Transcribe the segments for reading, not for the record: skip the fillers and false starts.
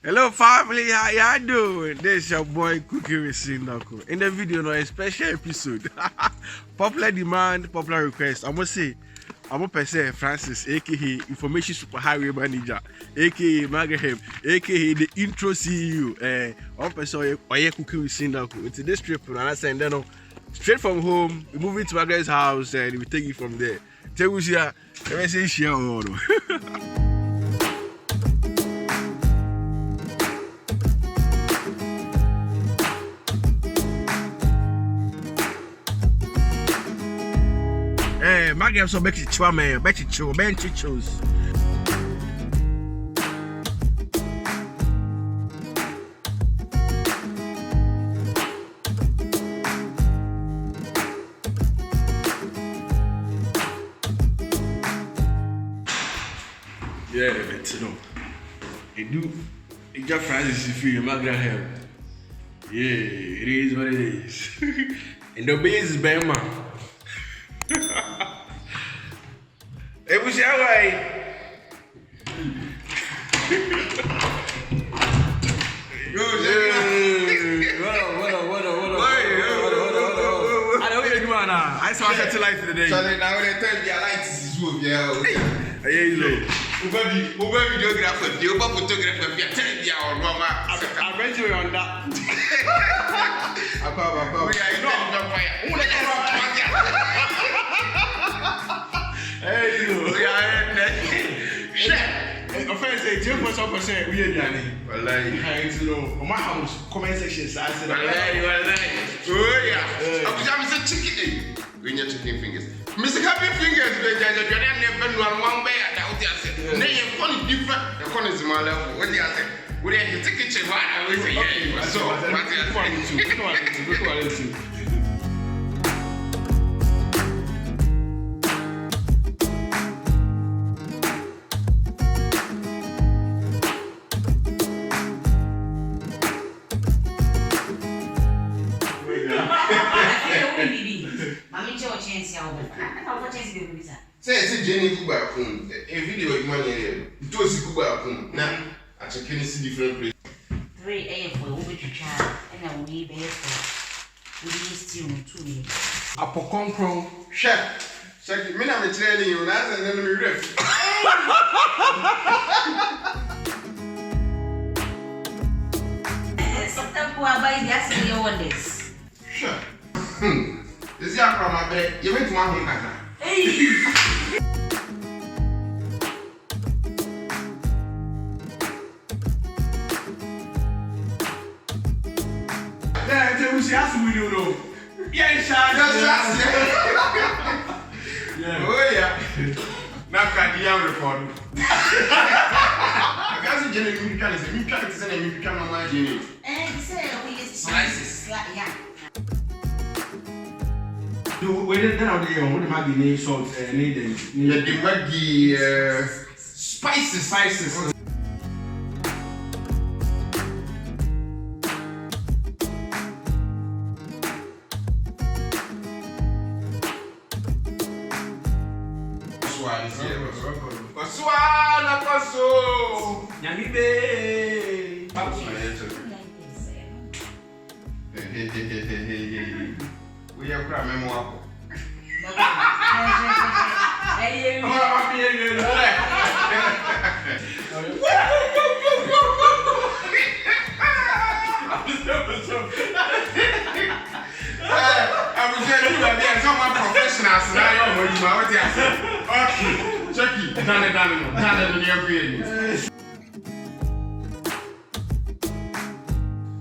Hello family, how y'all doing? This is your boy Cooking with Sindaco. In the video, no, a special episode. Popular demand, popular request. I'm gonna say, I'm gonna say Francis, aka Information Superhighway Manager, aka Magraheb, aka the Intro CEO. I'm gonna say Cooking with Sindaco. It's this trip, and I said, then straight from home, we move into Magraheb's house, and we take it from there. Tell us here, let me say share all. Magraheb so make it chwa man, make it chill, bench chose. Yeah, it's no. It do. It just Francis if you Magraheb. Yeah, it is what it is. And the base is Bama. It was your way. I know what you're doing now. I saw that light today. So now they tell me I like to see you. Yeah, you know. Uber videographer, the Uber photographer, we are telling you our mama. I read you on that. Hey, you offense say 10% we are done. Wallahi. I to know my house comment section I said Wallahi. Oh yeah. I'm just chicken. We need chicken fingers. Mr. Happy Fingers, we just never know one way out there. Nay, funny different. The corner is my level. What do you say? We have to take it to I will say yeah. So what is it? Say Jenny Kuba, a video of money, it was Kuba. Now, Acheke see different place. 3 a.m. for a week to child, and a wee bear for we still 2 years. A pocon Chef, check it. Me, I'm telling you, that's an enemy ref. Sometimes I buy the acid on this. Sure. This is from my bed. You went to my home. Hey! Yeah, we ask we don't know. Yeah, oh yeah. Now can you report? I can't see Jenny. You can't say. You can't say. You can't know Jenny. And say we just slices. Yeah. We didn't know the Maggi salt needed. The Maggi spices. Swala paso. Nyamibe. We are crying memoir. Hey, I was telling you that there's some professionals now. Okay, check it.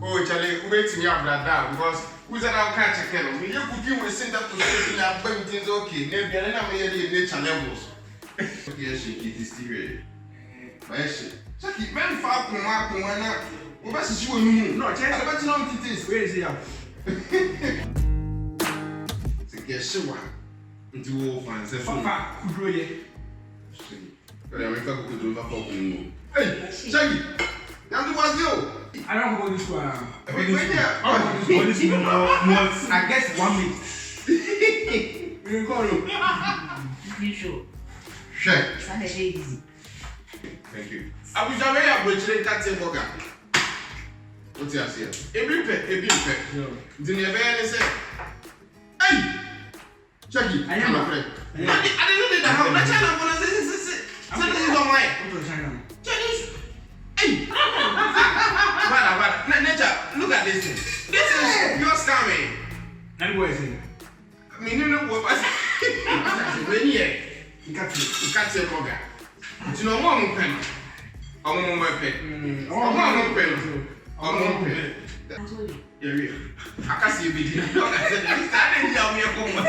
Oh, Charlie, wait me up that because who's an outcast channel? You could with Sindaco to say that things okay. Maybe I don't know nature levels. Yes, she is still ready. Check it, man, far from one up. What is you? No, check it, but you know it is. Where is he? Yes, sure. Do all fans. Papa, could you? But I make up to do that. Hey, Shaggy, now do what you. I don't go this one. I guess 1 minute. You call you. You sure? Share. Sunday easy. Thank you. I wish I were a butcher and cat burger. What's your say? Every pet. Didn't you ever say? Hey! Chucky, I am a friend. I didn't know that how much I want to say. This is on my Chinese. Hey! Nature, look at this thing. This is your scamming. And where is it? I mean, you know what I said? When you can't say burger. You know, one pen. I'm on my pen. I'm on pen. I can't see a video. I didn't tell me a woman.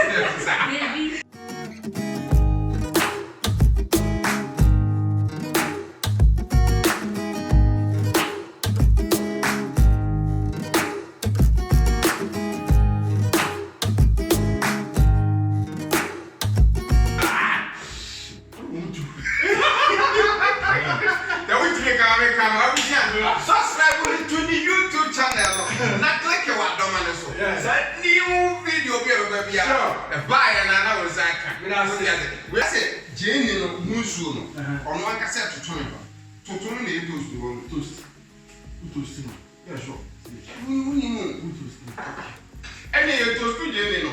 Subscribe to the YouTube channel. Not click your dominance. That new video be a buy and I was like, we said, Jane Musuno, on one cassette to 20. To 20 toast. Yeah, sure. Any toast to Jane.